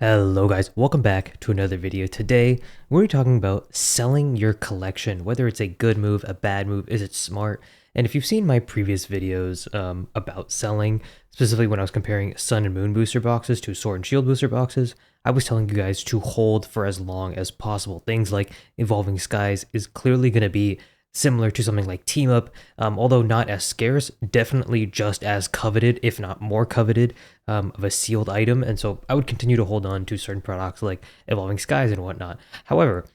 Hello guys, welcome back to another video. Today, we're talking about selling your collection, whether it's a good move, a bad move, is it smart? And if you've seen my previous videos about selling, specifically when I was comparing Sun and Moon booster boxes to Sword and Shield booster boxes, I was telling you guys to hold for as long as possible. Things like Evolving Skies is clearly going to be similar to something like Team Up, although not as scarce, definitely just as coveted, if not more coveted, of a sealed item. And so I would continue to hold on to certain products like Evolving Skies and whatnot. However,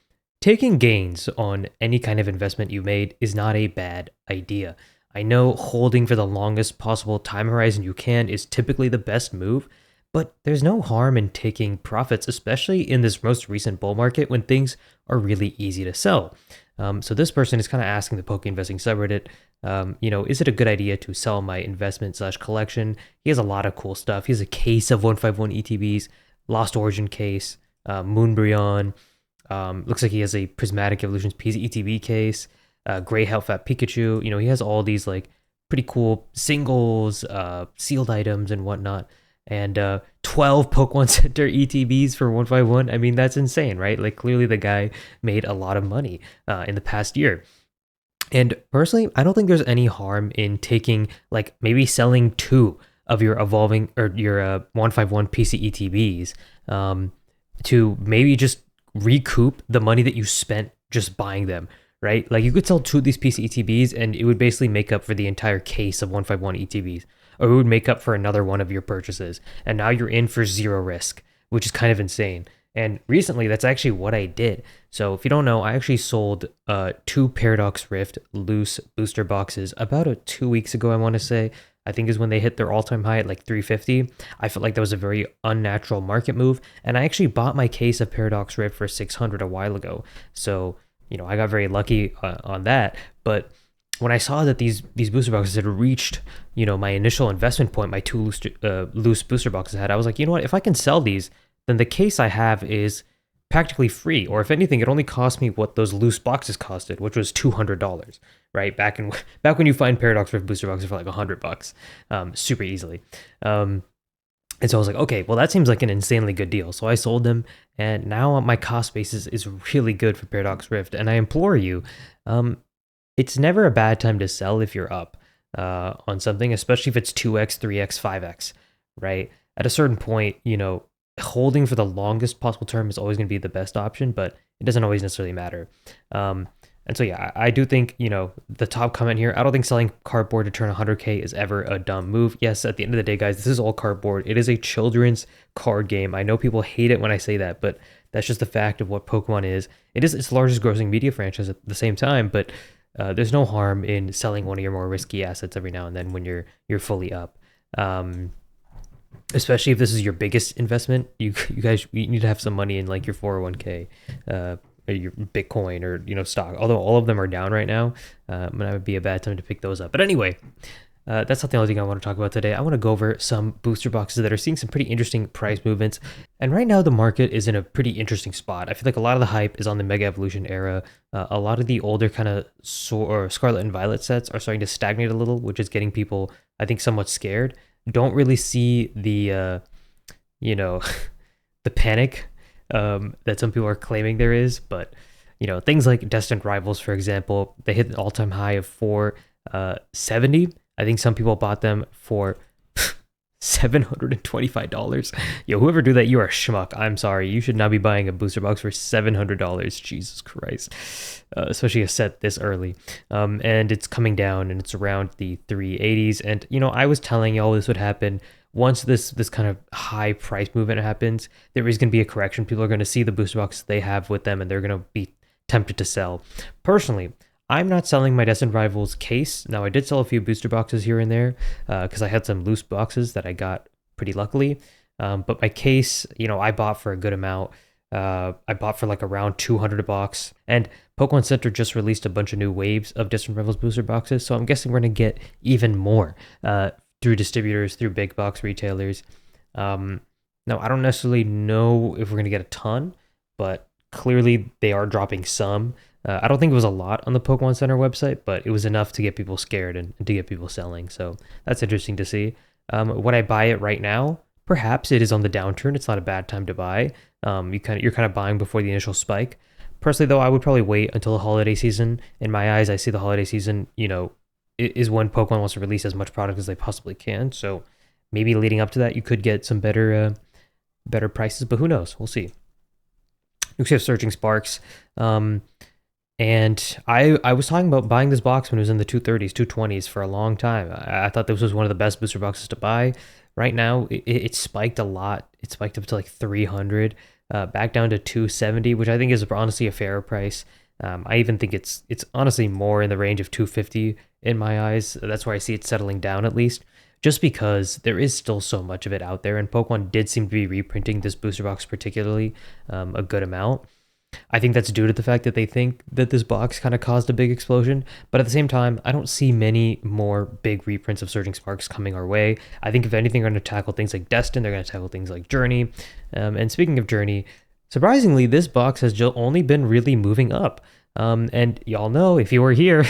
taking gains on any kind of investment you made is not a bad idea. I know holding for the longest possible time horizon you can is typically the best move, but there's no harm in taking profits, especially in this most recent bull market when things are really easy to sell. So this person is kind of asking the Poke Investing subreddit, is it a good idea to sell my investment slash collection? He has a lot of cool stuff. He has a case of 151 ETBs, Lost Origin case, Moonbryon. Looks like he has a Prismatic Evolutions ETB case, Gray Hellfat Pikachu. He has all these like pretty cool singles, sealed items and whatnot. And 12 Pokemon Center ETBs for 151. I mean, that's insane, right? Like, clearly the guy made a lot of money in the past year. And personally, I don't think there's any harm in taking, like, maybe selling two of your evolving or your 151 PC ETBs to maybe just recoup the money that you spent just buying them, right? Like, you could sell two of these PC ETBs and it would basically make up for the entire case of 151 ETBs, or it would make up for another one of your purchases. And now you're in for zero risk, which is kind of insane. And recently, that's actually what I did. So if you don't know, I actually sold two Paradox Rift loose booster boxes about 2 weeks ago, I want to say. I think is when they hit their all-time high at like 350. I felt like that was a very unnatural market move. And I actually bought my case of Paradox Rift for 600 a while ago. So, I got very lucky on that. But when I saw that these booster boxes had reached, my initial investment point, my two loose booster boxes had, I was like, you know what? If I can sell these, then the case I have is practically free. Or if anything, it only cost me what those loose boxes costed, which was $200, right? Back when you find Paradox Rift booster boxes for like $100, super easily. And so I was like, okay, well, that seems like an insanely good deal. So I sold them, and now my cost basis is really good for Paradox Rift. And I implore you, it's never a bad time to sell if you're up on something, especially if it's 2x, 3x, 5x, right? At a certain point, holding for the longest possible term is always going to be the best option, but it doesn't always necessarily matter. And so, yeah, I do think, the top comment here, I don't think selling cardboard to turn 100K is ever a dumb move. Yes, at the end of the day, guys, this is all cardboard. It is a children's card game. I know people hate it when I say that, but that's just the fact of what Pokemon is. It's the largest grossing media franchise at the same time, but there's no harm in selling one of your more risky assets every now and then when you're fully up. Especially if this is your biggest investment, you need to have some money in like your 401k, or your Bitcoin, or stock. Although all of them are down right now, that would be a bad time to pick those up. But anyway, that's not the only thing I want to talk about today. I want to go over some booster boxes that are seeing some pretty interesting price movements. And right now, the market is in a pretty interesting spot. I feel like a lot of the hype is on the Mega Evolution era. A lot of the older kind of Scarlet and Violet sets are starting to stagnate a little, which is getting people, I think, somewhat scared. Don't really see the, the panic that some people are claiming there is. But, things like Destined Rivals, for example, they hit an all-time high of 470. I think some people bought them for $725. Yo, whoever do that, you are a schmuck. I'm sorry. You should not be buying a booster box for $700. Jesus Christ. Especially a set this early. And it's coming down, and it's around the 380s. And, I was telling y'all this would happen. Once this kind of high price movement happens, there is going to be a correction. People are going to see the booster box they have with them, and they're going to be tempted to sell. Personally, I'm not selling my Destined Rivals case. Now, I did sell a few booster boxes here and there because I had some loose boxes that I got pretty luckily. But my case, I bought for a good amount. I bought for like around 200 a box. And Pokemon Center just released a bunch of new waves of Destined Rivals booster boxes. So I'm guessing we're going to get even more through distributors, through big box retailers. Now, I don't necessarily know if we're going to get a ton, but clearly they are dropping some. I don't think it was a lot on the Pokemon Center website, but it was enough to get people scared and to get people selling. So that's interesting to see. Would I buy it right now? perhaps it is on the downturn. It's not a bad time to buy. You're kind of buying before the initial spike. Personally, though, I would probably wait until the holiday season. In my eyes, I see the holiday season, is when Pokemon wants to release as much product as they possibly can. So maybe leading up to that, you could get some better prices, but who knows? We'll see. Next, we have Surging Sparks. And I was talking about buying this box when it was in the 230s, 220s for a long time. I thought this was one of the best booster boxes to buy. Right now, it spiked a lot. It spiked up to like 300, back down to 270, which I think is honestly a fair price. I even think it's honestly more in the range of 250 in my eyes. That's where I see it settling down at least, just because there is still so much of it out there. And Pokemon did seem to be reprinting this booster box particularly a good amount. I think that's due to the fact that they think that this box kind of caused a big explosion, but at the same time, I don't see many more big reprints of Surging Sparks coming our way. I think if anything, they're going to tackle things like Destin, they're going to tackle things like Journey. And speaking of Journey, surprisingly, this box has only been really moving up. And y'all know, if you were here,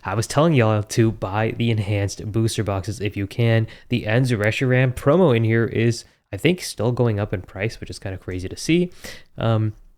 I was telling y'all to buy the enhanced booster boxes if you can. The Ends Reshiram promo in here is, I think, still going up in price, which is kind of crazy to see.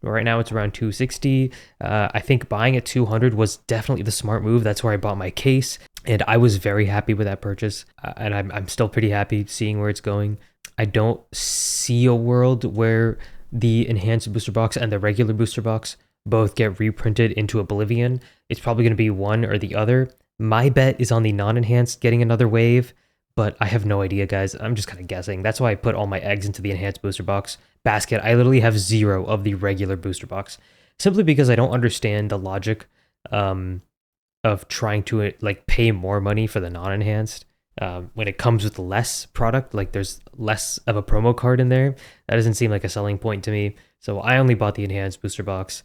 Right now it's around 260. I think buying at 200 was definitely the smart move. That's where I bought my case, and I was very happy with that purchase. And I'm still pretty happy seeing where it's going. I don't see a world where the enhanced booster box and the regular booster box both get reprinted into oblivion. It's probably going to be one or the other. My bet is on the non-enhanced getting another wave, but I have no idea, guys. I'm just kind of guessing. That's why I put all my eggs into the enhanced booster box basket. I literally have 0 of the regular booster box, simply because I don't understand the logic of trying to like pay more money for the non-enhanced when it comes with less product. Like there's less of a promo card in there. That doesn't seem like a selling point to me. So I only bought the enhanced booster box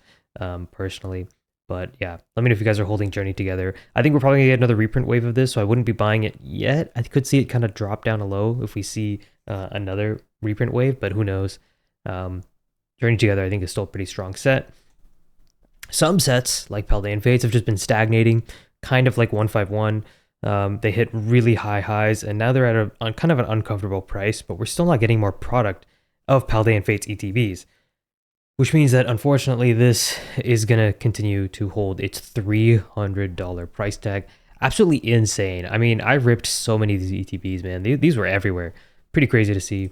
personally. But yeah, let me know if you guys are holding Journey together. I think we're probably gonna get another reprint wave of this, so I wouldn't be buying it yet. I could see it kind of drop down a low if we see another reprint wave, but who knows. Journey together, I think, is still a pretty strong set. Some sets, like Paldean Fates, have just been stagnating, kind of like 151. They hit really high highs, and now they're at a kind of an uncomfortable price, but we're still not getting more product of Paldean Fates ETBs. Which means that, unfortunately, this is going to continue to hold its $300 price tag. Absolutely insane. I mean, I ripped so many of these ETBs, man. These were everywhere. Pretty crazy to see.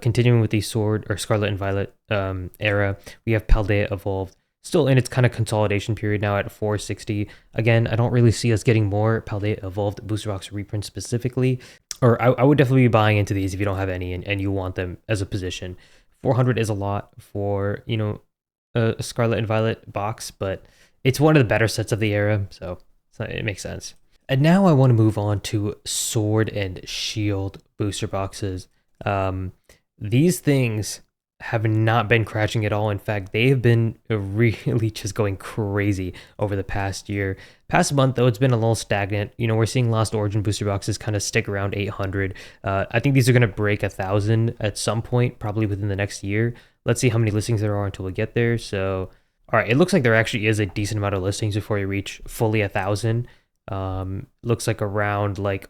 Continuing with the Sword or Scarlet and Violet era, we have Paldea Evolved. Still in its kind of consolidation period now at 460. Again, I don't really see us getting more Paldea Evolved booster box reprints specifically. Or I would definitely be buying into these if you don't have any and you want them as a position. 400 is a lot for, a Scarlet and Violet box, but it's one of the better sets of the era, so it makes sense. And now I want to move on to Sword and Shield booster boxes. These things have not been crashing at all. In fact, they have been really just going crazy over the past year. Past month, though, it's been a little stagnant. We're seeing Lost Origin booster boxes kind of stick around 800. I think these are going to break 1,000 at some point, probably within the next year. Let's see how many listings there are until we get there. So, all right, it looks like there actually is a decent amount of listings before you reach fully 1,000. Looks like around like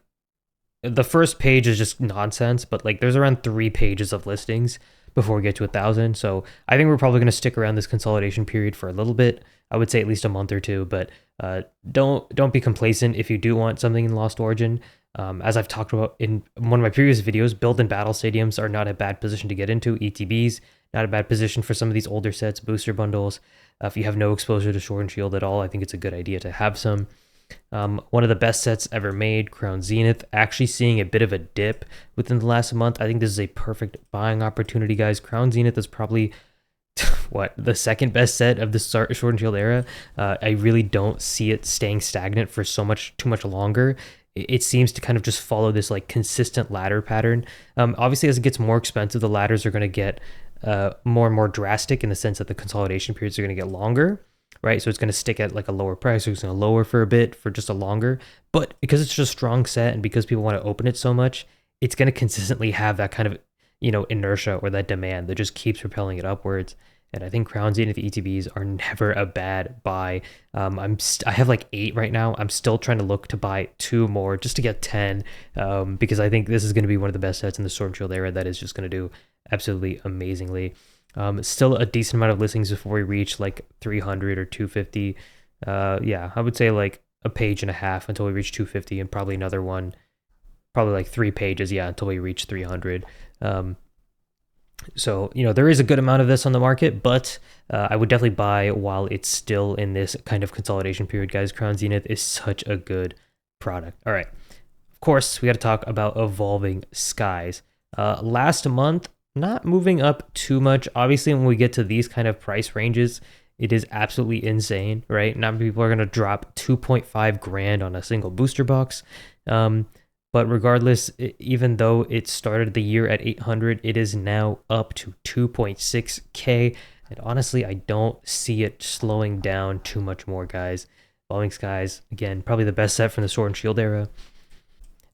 the first page is just nonsense, but like there's around 3 pages of listings before we get to 1,000. So I think we're probably going to stick around this consolidation period for a little bit. I would say at least a month or two, but don't be complacent if you do want something in Lost Origin. As I've talked about in one of my previous videos, build and battle stadiums are not a bad position to get into. ETBs, not a bad position for some of these older sets, booster bundles. If you have no exposure to Sword and Shield at all, I think it's a good idea to have some. One of the best sets ever made, Crown Zenith, actually seeing a bit of a dip within the last month. I think this is a perfect buying opportunity, guys. Crown Zenith is probably the second best set of the Sword and Shield era. I really don't see it staying stagnant for too much longer. It seems to kind of just follow this like consistent ladder pattern. Obviously, as it gets more expensive, the ladders are going to get more and more drastic in the sense that the consolidation periods are going to get longer. Right, so it's going to stick at like a lower price, so it's going to lower for a bit for just a longer, but because it's just a strong set and because people want to open it so much, it's going to consistently have that kind of, inertia or that demand that just keeps propelling it upwards. And I think Crown Zenith ETBs are never a bad buy. I have like 8 right now. I'm still trying to look to buy 2 more just to get 10, because I think this is going to be one of the best sets in the Sword and Shield era that is just going to do absolutely amazingly. Still a decent amount of listings before we reach like 300 or 250. Yeah, I would say like a page and a half until we reach 250, and probably another one, probably like 3 pages, yeah, until we reach 300. So, there is a good amount of this on the market, but I would definitely buy while it's still in this kind of consolidation period, guys. Crown Zenith is such a good product. All right. Of course, we got to talk about Evolving Skies. Last month, not moving up too much. Obviously, when we get to these kind of price ranges, it is absolutely insane, right? Not many people are going to drop 2.5 grand on a single booster box. But regardless, even though it started the year at 800, it is now up to 2.6K. And honestly, I don't see it slowing down too much more, guys. Evolving Skies, again, probably the best set from the Sword and Shield era.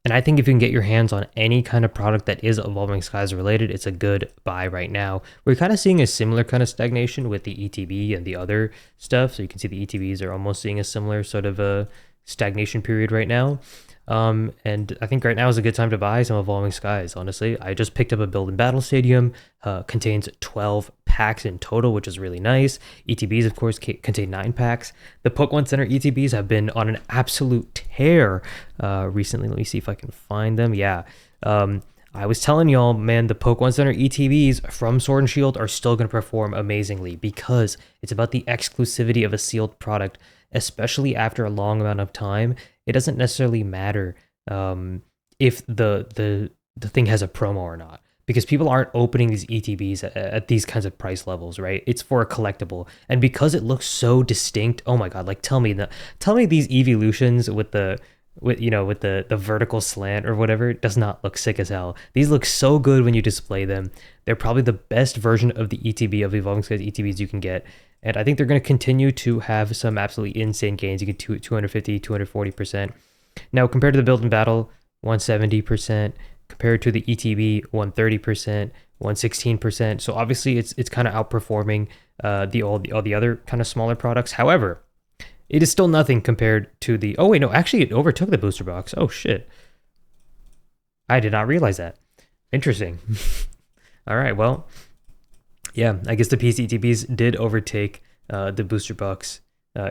And I think if you can get your hands on any kind of product that is Evolving Skies related, it's a good buy right now. We're kind of seeing a similar kind of stagnation with the ETB and the other stuff. So you can see the ETBs are almost seeing a similar sort of a stagnation period right now. And I think right now is a good time to buy some Evolving Skies, honestly. I just picked up a build in Battle Stadium, contains 12 packs in total, which is really nice. ETBs, of course, contain 9 packs. The Pokémon Center ETBs have been on an absolute tear recently. Let me see if I can find them. Yeah. I was telling y'all, man, the Pokémon Center ETBs from Sword and Shield are still going to perform amazingly because it's about the exclusivity of a sealed product, especially after a long amount of time. It doesn't necessarily matter if the thing has a promo or not, because people aren't opening these ETBs at these kinds of price levels, right? It's for a collectible, and because it looks so distinct. Oh my god! Like tell me these evolutions with the vertical slant or whatever, it does not look sick as hell. These look so good when you display them. They're probably the best version of the ETB, of Evolving Skies ETBs you can get. And I think they're going to continue to have some absolutely insane gains. You get 250, 240%. Now, compared to the build and battle, 170%. Compared to the ETB, 130%, 116%. So obviously, it's kind of outperforming all the other kind of smaller products. However, it is still nothing compared to the... Oh, wait, no. Actually, it overtook the booster box. Oh, shit. I did not realize that. Interesting. All right, well... Yeah, I guess the PCTBs did overtake the booster box.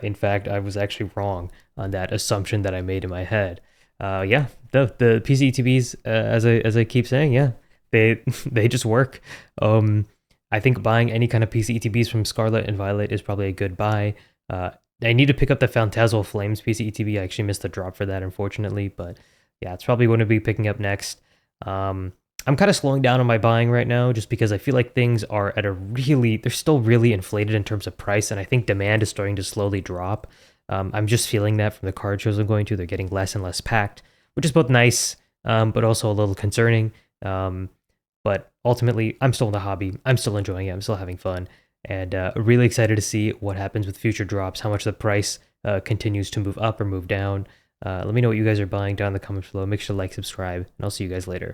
In fact, I was actually wrong on that assumption that I made in my head. Yeah, the PCTBs, as I keep saying, yeah, they just work. I think buying any kind of PCTBs from Scarlet and Violet is probably a good buy. I need to pick up the Phantasmal Flames PCTB. I actually missed the drop for that, unfortunately, but yeah, it's probably going to be picking up next. I'm kind of slowing down on my buying right now just because I feel like things are at they're still really inflated in terms of price, and I think demand is starting to slowly drop. I'm just feeling that from the card shows I'm going to. They're getting less and less packed, which is both nice, but also a little concerning. But ultimately, I'm still in the hobby. I'm still enjoying it. I'm still having fun, and really excited to see what happens with future drops, how much the price continues to move up or move down. Let me know what you guys are buying down in the comments below. Make sure to like, subscribe, and I'll see you guys later.